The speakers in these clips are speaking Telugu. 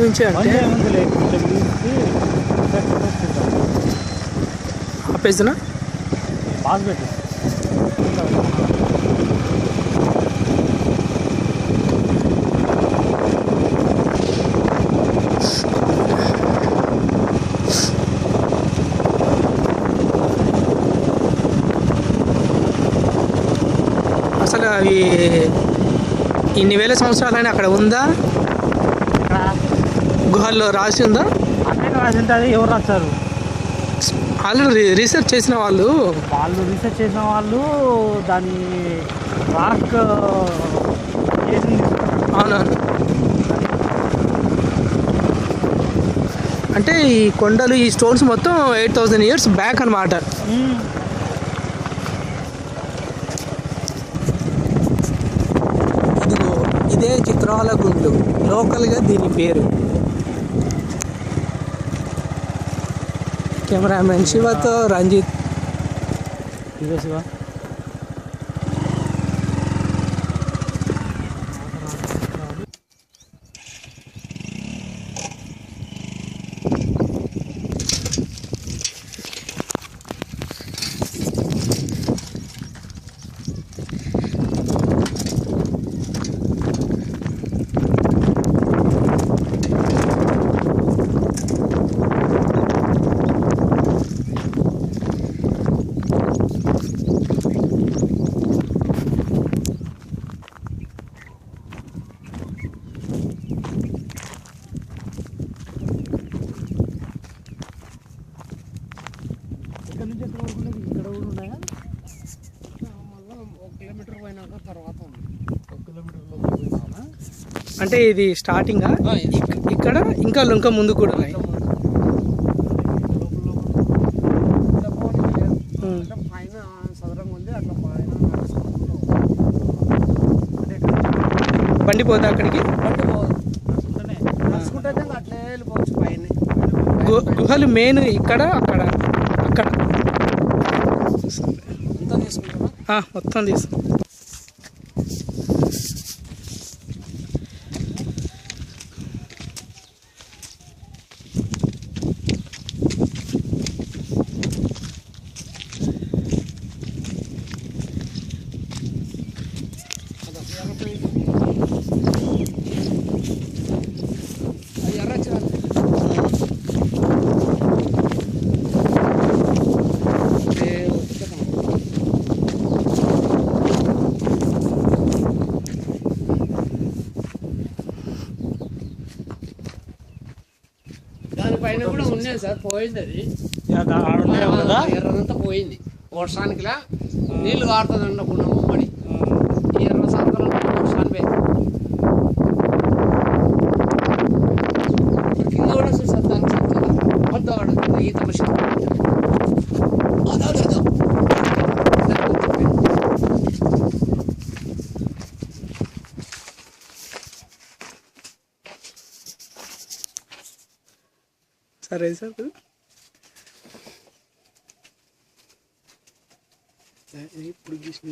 నుంచి అంటే ఆపేసిన పాస్ పెట్టు. అసలు అవి ఇన్ని వేల సంవత్సరాలని అక్కడ ఉందా? గుహల్లో రాసి ఉందా? అన్నీ రాసి ఉంటుంది. ఎవరు రాస్తారు? ఆల్రెడీ రీసెర్చ్ చేసిన వాళ్ళు రీసెర్చ్ చేసిన వాళ్ళు దాన్ని రాక్ చేసింది. అవునవును. అంటే ఈ కొండలు ఈ స్టోన్స్ మొత్తం 8000 years బ్యాక్ అన్నమాట. ఇదిగో ఇదే చిత్రాల గుండ్లు, లోకల్గా దీని పేరు. కెమెరామెన్ శివతో రంజిత్. ఇదే శివ. ఇక్కడ నుంచి ఎక్కడ వరకు ఇక్కడ కూడా ఉన్నాయా? మళ్ళీ 1 కిలోమీటర్ పోయినాక తర్వాత 1 కిలోమీటర్లో పోయినా అంటే ఇది స్టార్టింగ్ ఇక్కడ ఇంకా ముందు కూడా ఉన్నాయి. పైన సదరంగా ఉంది. అట్లా పైన బండి పోతా అక్కడికి. నడుచుకుంటే అట్లే వెళ్ళిపోవచ్చు పైన. గుహలు మెయిన్ ఇక్కడ అక్కడ అంతా తీసుకుంటారా? మొత్తం తీసుకు. దానిపైన కూడా ఉన్నాయి సార్, పోయింది అది. ఎర్రదంతా పోయింది వర్షానికిలా నీళ్లు కారుతుంది ఉండకుండా ముమ్మడి ఈ ఎర్ర సంతలో వర్షానికి కింద కూడా చూసారు. దానికి వద్ద ఈత మనిషి అదో సరే సార్. ఇప్పుడు గీసిన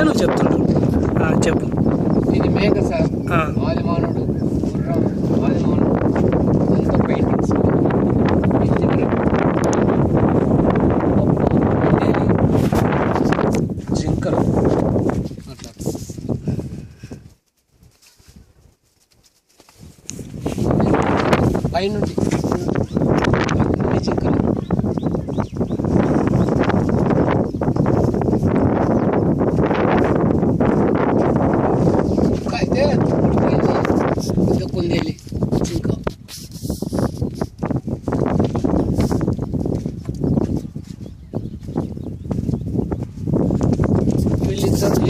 నువ్వు చెప్తుంటావు. చెప్పు. ఇది మేక సార్, ఆ. ఆదిమానుడు, గుర్రం, ఆదిమానుడు అంత పెయింటింగ్స్, జింకలు అట్లా పైనుండి జింకలు. అయితే ఇంకా కుందేలి జింక. వీళ్ళిద్దరు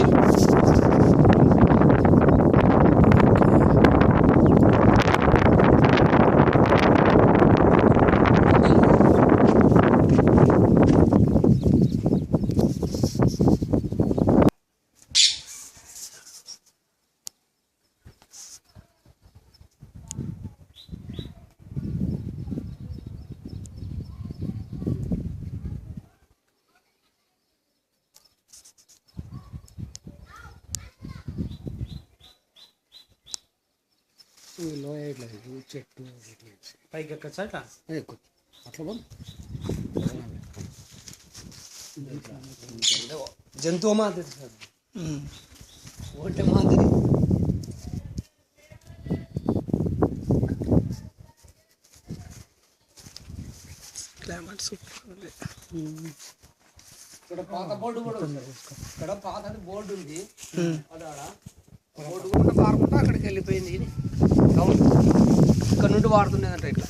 లోయ ఇట్లా చెట్టు పైకి ఎక్కచ్చా ఇట్లా? ఎక్కువ అట్లా పోను. జంతువు మాదిరి సార్, ఒకటి మాదిరి. క్లైమేట్ సూపర్ ఉంది. ఇక్కడ పాత బోర్డు కూడా ఉంది. ఇక్కడ పాతది బోర్డు ఉంది. అదాడ బోర్డు కూడా పారుకుంటా అక్కడికి వెళ్ళిపోయింది. ఇది టౌన్ ఇక్కడ నుండి వాడుతుండేదంట ఇట్లా.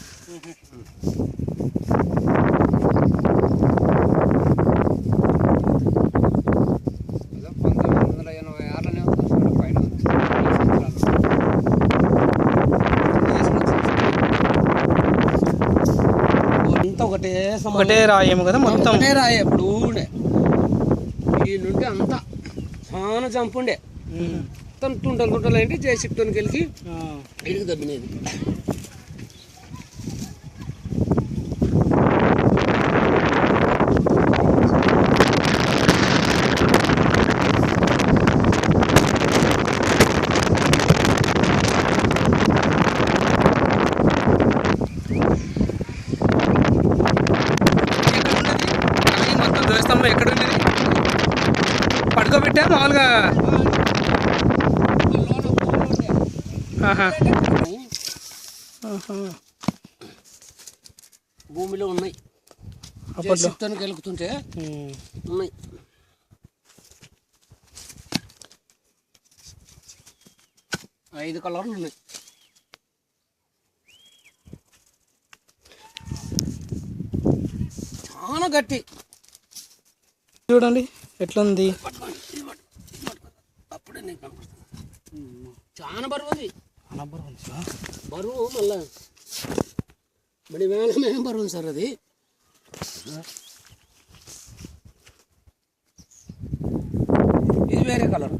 ఏదో 1986లోనే వస్తుంది పైన ఉంది. అంతా ఒకటే రాయేమో కదా మొత్తం. ఒకటే రాయి ఎప్పుడు ఉండే. ఈ నుండి అంతా చాలా చంపుండే. మొత్తం తుంటలు తుంటలు ఏంటి జేసిప్తోనికి వెళ్ళి ఇడికి దబ్బినేది. మొత్తం ధ్వజస్తంభం ఎక్కడ ఉన్నది? పడుకోబెట్టా మామూలుగా? ఆహా. భూమిలో ఉన్నాయి. అప్పట్లో జేసిప్తోనికి వెలుగుతుంటే ఉన్నాయి. ఐదు కలర్లు ఉన్నాయి. చాలా గట్టి. చూడండి ఎట్లుంది. అప్పుడే నీకు కనపడుతుంది. చాలా బరువు అది. బరువు మళ్ళా బడి వేళ బరువు సార్ అది. ఇది వేరే కలర్,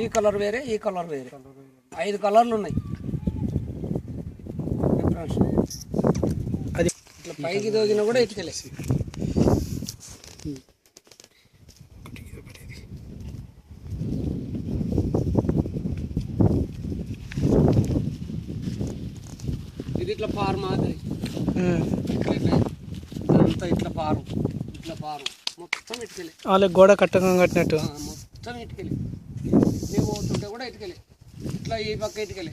ఈ కలర్ వేరే, ఈ కలర్ వేరే. 5 కలర్లు ఉన్నాయి. అది ఇట్లా పైకి దోగినా కూడా ఇటుకలే. ఇది ఇట్లా పారు మాదిరి. అంతా ఇట్లా పారు, ఇట్లా పారు, మొత్తం ఇటుకలే. వాళ్ళ గోడ కట్టినట్టు మొత్తం ఇటుకలే. మేము పోతుంటే కూడా ఇటుకలే. ఇట్లా ఈ పక్క ఇటుకలే.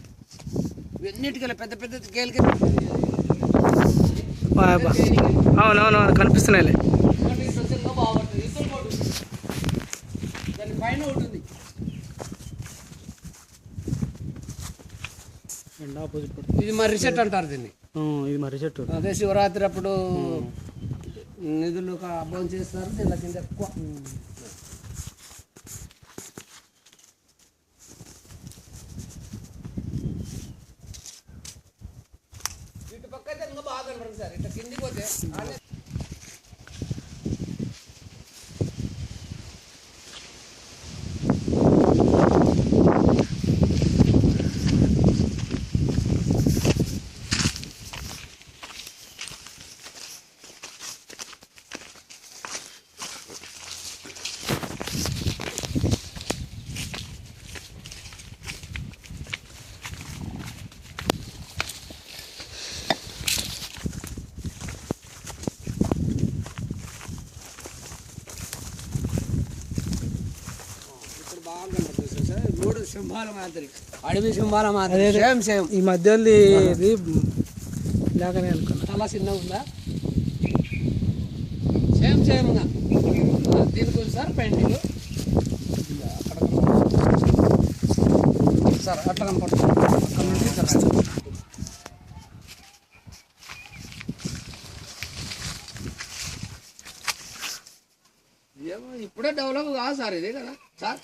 ఇవన్నీ ఇటుకలే, పెద్ద పెద్ద కేలికి. అవునవును కనిపిస్తున్నాయిలే. దాని పైన ఒకటి ఉంది. ఇది మర్రి చెట్టు అంటారు దీన్ని. ఇది మర్రి చెట్టు. అదే శివరాత్రి అప్పుడు నిధులు అబ్బం చేస్తారు. దీని కింద ఎక్కువ. ఇటు పక్క అయితే ఇంకా బాగా కనపడుతుంది సార్. ఇట్లా కిందికి పోతే కనపడుతుంది సార్. మూడు సింహాల మాదిరి, అడవి సింహాల మాదిరి, సేమ్ సేమ్. ఈ మధ్యలో ఇది ఇలాగనే అనుకున్నా. చాలా చిన్నగా ఉందా, సేమ్ సేమ్గా దీనికి ఉంది సార్ పెయింటింగ్. అక్కడ సార్ అట్లా కనపడుతుంది, అక్కడ నుండి ఇక్కడ ఏమో ఇప్పుడే డెవలప్ కాదు సార్, ఇదే కదా సార్,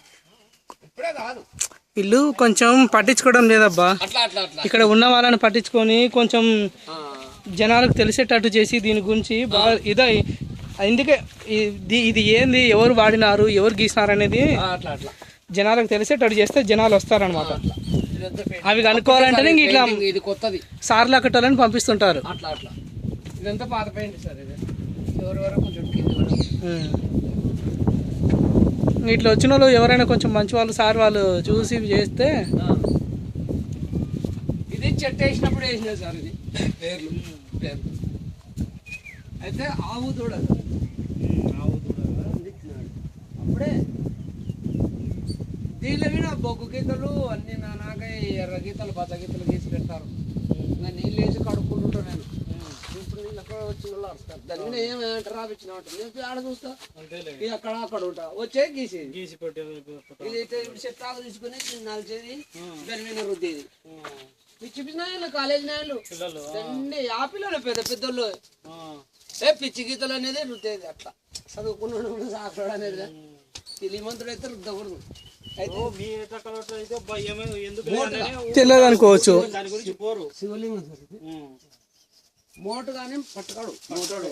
ఇప్పుడే కాదు. వీళ్ళు కొంచెం పట్టించుకోవడం లేదబ్బా. అట్లా అట్లా అట్లా ఇక్కడ ఉన్న వాళ్ళని పట్టించుకొని కొంచెం జనాలకు తెలిసేటట్టు చేసి దీని గురించి బాగా ఇదే. అందుకే ఇది ఏంది, ఎవరు వాడినారు, ఎవరు గీసినారు అనేది అట్లా అట్లా జనాలకు తెలిసేటట్టు చేస్తే జనాలు వస్తారనమాట. అవి కనుక్కోవాలంటేనే ఇట్లా ఇది కొత్తది సార్లు అక్కటోళ్ళని పంపిస్తుంటారు. అట్లా అట్లా. ఇదంతా పాత పెయింట్ సార్, ఇది ఎవరి వరకు కొంచెం కింది వరకు. ఇట్లా వచ్చిన వాళ్ళు ఎవరైనా కొంచెం మంచి వాళ్ళు సార్ వాళ్ళు చూసి చేస్తే. ఇది చెట్టు వేసినప్పుడు వేసినారు సార్, ఇది పేర్లు పేర్లు అయితే ఆవు దూడ అప్పుడే దీనిలో మీద బొగ్గు గీతలు అన్ని నానాక ఎర్ర గీతలు పచ్చ గీతలు గీసి పెడతారు. ఇంకా నీళ్ళు వేసి కడుక్కుంటుంటాను నేను. ఇప్పుడు నీళ్ళు అక్కడ వచ్చిన వాళ్ళు వస్తారు, దాన్ని ఏమంటారు రాపించిన ఉంటుంది. నేను ఆడ చూస్తా, ఇది అక్కడ అక్కడ ఉంటా వచ్చే గీసి ఇది చెట్టాకు తీసుకుని నలిచేది దాని మీద రుద్దేది. మీకు చూపించిన వీళ్ళు కాలేజీ నాయలు అన్ని ఆ పిల్లలు పెద్ద పెద్దోళ్ళు పిచ్చి గీతలు అనేది రుద్దేది. అట్లా చదువుకున్నాడు సాకుడు అనేది తెలియమంతుడు అయితే రుద్దకూడదు. తెలియదు అనుకోవచ్చు. శివలింగం సార్ ఇది, మోటు కానీ పట్టుకోడు, మోటాడు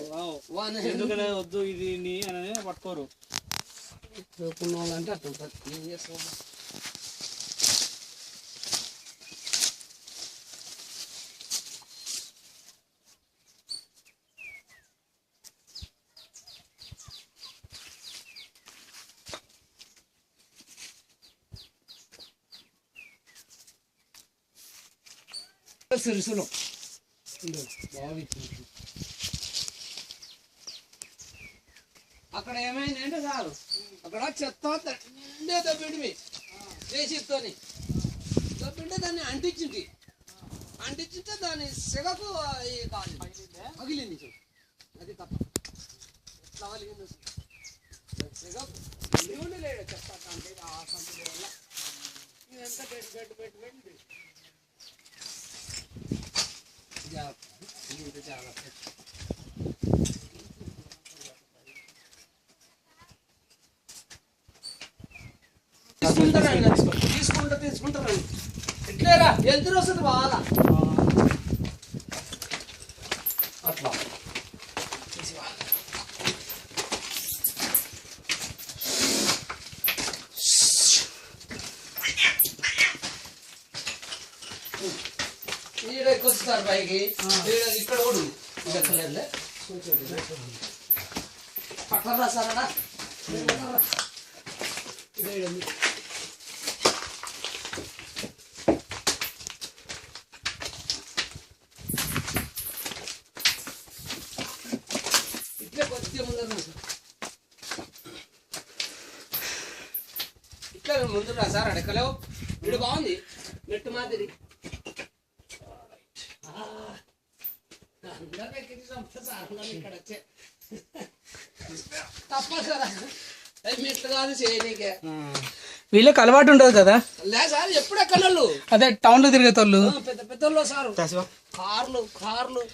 వద్దు ఇది పట్టుకోరు. చదువుకున్న వాళ్ళంటే అట్లా ఉంటుంది. ఏం చేస్తాం సిరుసులో అక్కడ ఏమైందంటే సార్, అక్కడ చెత్త తండే దబ్బిండి వేసితోని దబ్బింటే దాన్ని అంటించింది. అంటించితే దాని సెగకు పగిలింది. అది తప్ప ఎట్లా పగిలింది సెగకు లేడు చెత్త అంటే ఆ సంపద వల్ల ఇదంతా పెట్టి తీసుకుంటారండి ఎట్లేరా ఎంత వస్తుంది బాగా అట్లా వస్తారు పైకి. ఇక్కడ కూడా పట్టరా సారా ఇట్లే కొద్దిగా ముందర ఇట్లా ముందురా సార్ అడకలేవు. వీడు బాగుంది నెట్టు మాదిరి. వీళ్ళకి అలవాటు ఉండదు కదా సార్, ఎప్పుడు ఎక్కడోళ్ళు అదే టౌన్ లో తిరిగేతోళ్ళు పెద్ద పెద్దోళ్ళు సార్, కార్లు కార్లు.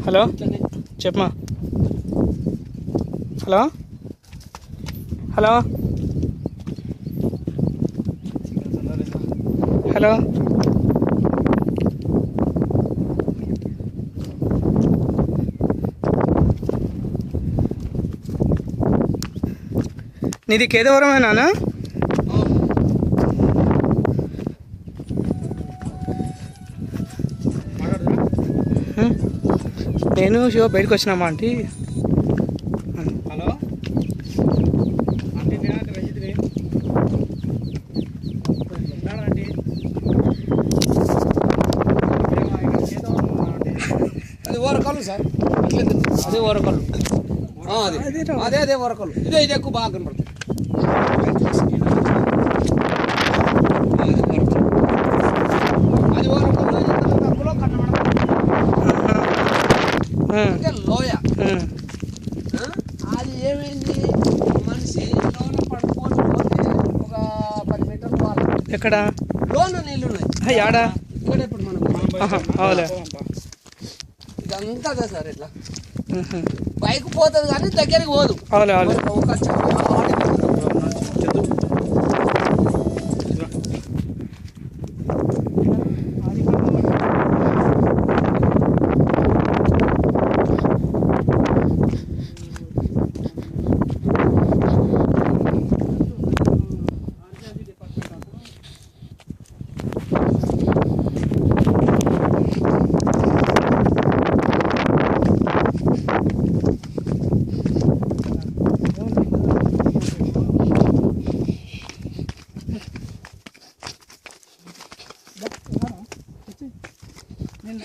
హలో చెప్పమా. హలో హలో హలో నీది కేదవరమేనా? నేను శివ బయటకు వచ్చినామా ఆంటీ. హలో ఆంటీ నేను రంజిత్ని ఆంటీ అది ఓరకల్లు సార్, అదే ఓరకల్లు, అదే అదే ఓరకల్లు. ఇదే ఇది ఎక్కువ బాగా కనపడుతుంది. అది ఓరకల్లు, తక్కువలో కనబడుతుంది. అంటే లోయ. అది ఏమైంది, మనిషి లోన పడుకొని పోతే ఒక 10 మీటర్లు వాళ్ళు ఎక్కడ లోన నీళ్ళు ఉన్నాయి. యాడా ఇక్కడ ఇప్పుడు మనం అవులే. ఇదంతా అదే సార్. ఇట్లా బైక్ పోతుంది కానీ దగ్గరికి పోదు. అవులే అవులే. ఒక నేను